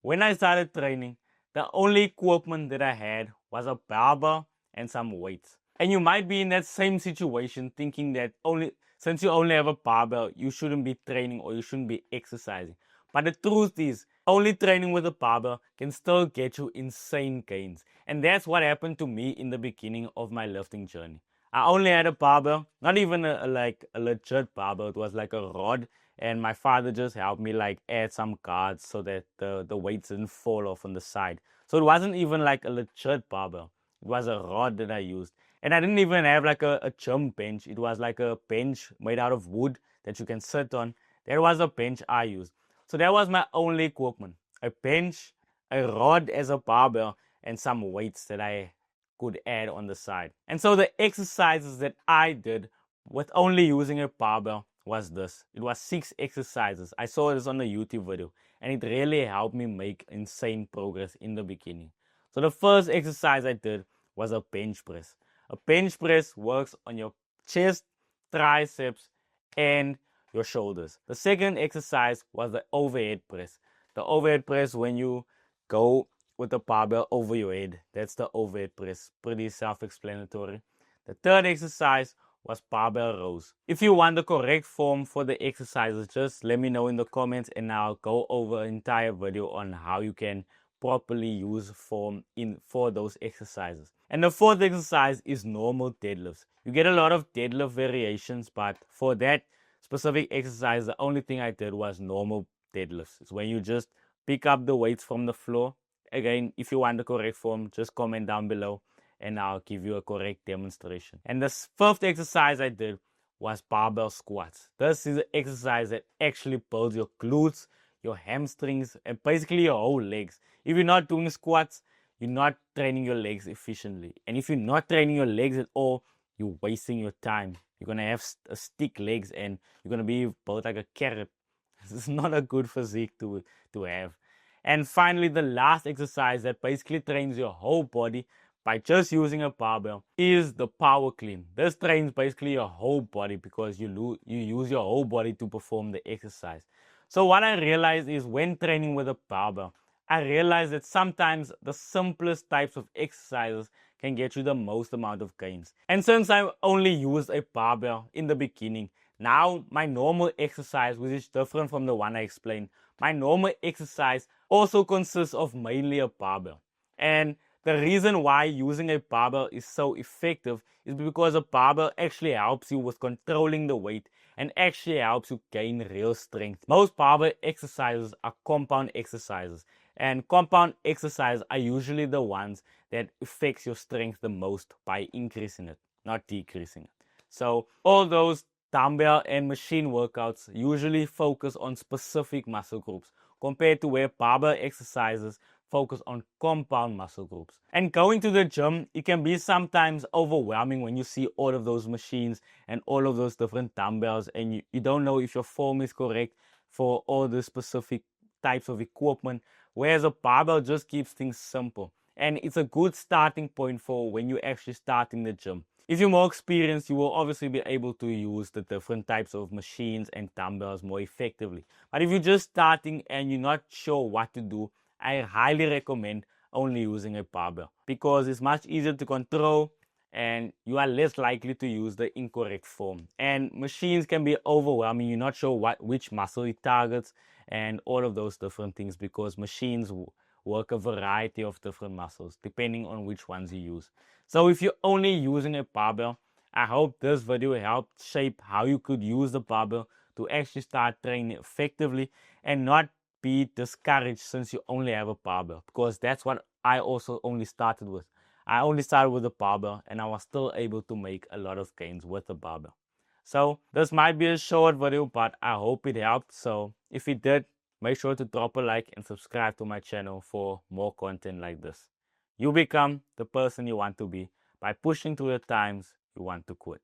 When I started training, the only equipment that I had was a barbell and some weights. And you might be in that same situation thinking that since you only have a barbell, you shouldn't be training or you shouldn't be exercising. But the truth is, only training with a barbell can still get you insane gains. And that's what happened to me in the beginning of my lifting journey. I only had a barbell, not even like a legit barbell. It was like a rod, and my father just helped me like add some guards so that the weights didn't fall off on the side. So it wasn't even like a legit barbell. It was a rod that I used. And I didn't even have like a gym bench. It was like a bench made out of wood that you can sit on. That was a bench I used. So that was my only equipment. A bench, a rod as a barbell, and some weights that I could add on the side. And so the exercises that I did with only using a barbell was this. It was 6 exercises. I saw this on a YouTube video, and it really helped me make insane progress in the beginning. So the first exercise I did was a bench press. A bench press works on your chest, triceps, and your shoulders. The second exercise was the overhead press. The overhead press, when you go with the barbell over your head, that's the overhead press. Pretty self-explanatory. The third exercise was barbell rows. If you want the correct form for the exercises, just let me know in the comments and I'll go over an entire video on how you can properly use form for those exercises. And the fourth exercise is normal deadlifts. You get a lot of deadlift variations, but for that specific exercise, the only thing I did was normal deadlifts. It's when you just pick up the weights from the floor. Again, if you want the correct form, just comment down below and I'll give you a correct demonstration. And the fifth exercise I did was barbell squats. This is an exercise that actually builds your glutes, your hamstrings, and basically your whole legs. If you're not doing squats, you're not training your legs efficiently. And if you're not training your legs at all, you're wasting your time. You're going to have stick legs and you're going to be built like a carrot. This is not a good physique to have. And finally, the last exercise that basically trains your whole body by just using a barbell is the power clean. This trains basically your whole body because you use your whole body to perform the exercise. So what I realized is when training with a barbell, I realized that sometimes the simplest types of exercises can get you the most amount of gains. And since I only used a barbell in the beginning, now my normal exercise, which is different from the one I explained, my normal exercise also consists of mainly a barbell. And the reason why using a barbell is so effective is because a barbell actually helps you with controlling the weight and actually helps you gain real strength. Most barbell exercises are compound exercises, and compound exercises are usually the ones that affects your strength the most by increasing it, not decreasing it. So all those dumbbell and machine workouts usually focus on specific muscle groups compared to where barbell exercises focus on compound muscle groups. And going to the gym, it can be sometimes overwhelming when you see all of those machines and all of those different dumbbells and you don't know if your form is correct for all the specific types of equipment, whereas a barbell just keeps things simple. And it's a good starting point for when you actually start in the gym. If you're more experienced, you will obviously be able to use the different types of machines and dumbbells more effectively. But if you're just starting and you're not sure what to do, I highly recommend only using a barbell because it's much easier to control and you are less likely to use the incorrect form. And machines can be overwhelming. You're not sure which muscle it targets and all of those different things because machines work a variety of different muscles depending on which ones you use. So if you're only using a barbell, I hope this video helped shape how you could use the barbell to actually start training effectively and not be discouraged since you only have a barbell, because that's what I also only started with. I only started with a barbell and I was still able to make a lot of gains with the barbell. So this might be a short video, but I hope it helped. So if it did, make sure to drop a like and subscribe to my channel for more content like this. You become the person you want to be by pushing through the times you want to quit.